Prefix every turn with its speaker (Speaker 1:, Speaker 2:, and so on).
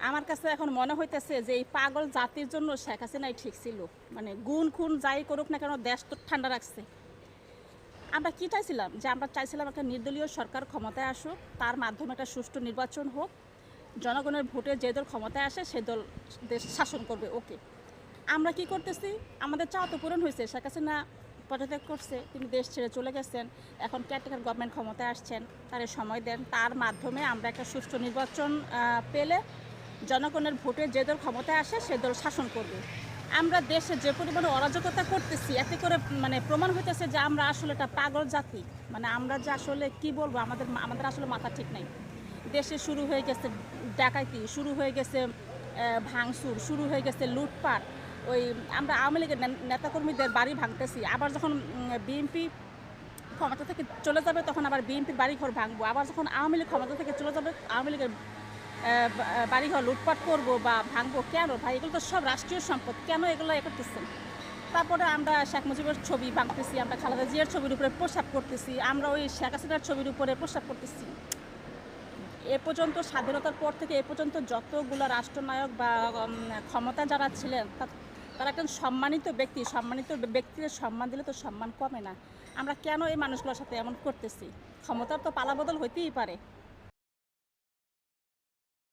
Speaker 1: আমার কাছে এখন মনে হইতেছে যে এই পাগল জাতির জন্য শেখ হাসিনাই ঠিক ছিল। মানে গুণ খুন যাই করুক না কেন, দেশ তো ঠান্ডা রাখছে। আমরা কি চাইছিলাম? যে আমরা চাইছিলাম একটা নির্দলীয় সরকার ক্ষমতায় আসুক, তার মাধ্যমে একটা সুষ্ঠু নির্বাচন হোক, জনগণের ভোটে যে দল ক্ষমতায় আসে সে দল দেশ শাসন করবে। ওকে, আমরা কি করতেছি? আমাদের চাওয়া তো পূরণ হয়েছে। শেখ হাসিনা পদত্যাগ করছে, তিনি দেশ ছেড়ে চলে গেছেন, এখন কেয়ারটেকার গভর্নমেন্ট ক্ষমতায় আসছেন, তারে সময় দেন, তার মাধ্যমে আমরা একটা সুষ্ঠু নির্বাচন পেলে জনগণের ভোটে যে দল ক্ষমতায় আসে সে দল শাসন করবে। আমরা দেশে যে পরিমাণে অরাজকতা করতেছি, এতে করে মানে প্রমাণ হইতেছে যে আমরা আসলে একটা পাগল জাতি। মানে আমরা যে আসলে কি বলবো, আমাদের আসলে মাথা ঠিক নাই। দেশে শুরু হয়ে গেছে ডাকাতি, শুরু হয়ে গেছে ভাঙচুর, শুরু হয়ে গেছে লুটপাট। ওই আমরা আওয়ামী লীগের নেতাকর্মীদের বাড়ি ভাঙতেছি, আবার যখন বিএনপি ক্ষমতা থেকে চলে যাবে তখন আবার বিএনপির বাড়িঘর ভাঙবো, আবার যখন আওয়ামী লীগ ক্ষমতা থেকে চলে যাবে আওয়ামী লীগের বাড়িঘর লুটপাট করবো বা ভাঙবো। কেন ভাই? এগুলো তো সব রাষ্ট্রীয় সম্পদ, কেন এগুলো করতেছেন? তারপরে আমরা শেখ মুজিবের ছবি ভাঙতেছি, আমরা খালেদা জিয়ার ছবির উপরে প্রস্রাব করতেছি, আমরা ওই শেখ হাসিনার ছবির উপরে প্রস্রাব করতেছি। এ পর্যন্ত স্বাধীনতার পর থেকে এ পর্যন্ত যতগুলো রাষ্ট্রনায়ক বা ক্ষমতা যারা ছিলেন তারা একজন সম্মানিত ব্যক্তিদের সম্মান দিলে তো সম্মান কমে না। আমরা কেন এই মানুষগুলোর সাথে এমন করতেছি? ক্ষমতার তো পালাবদল হইতেই পারে।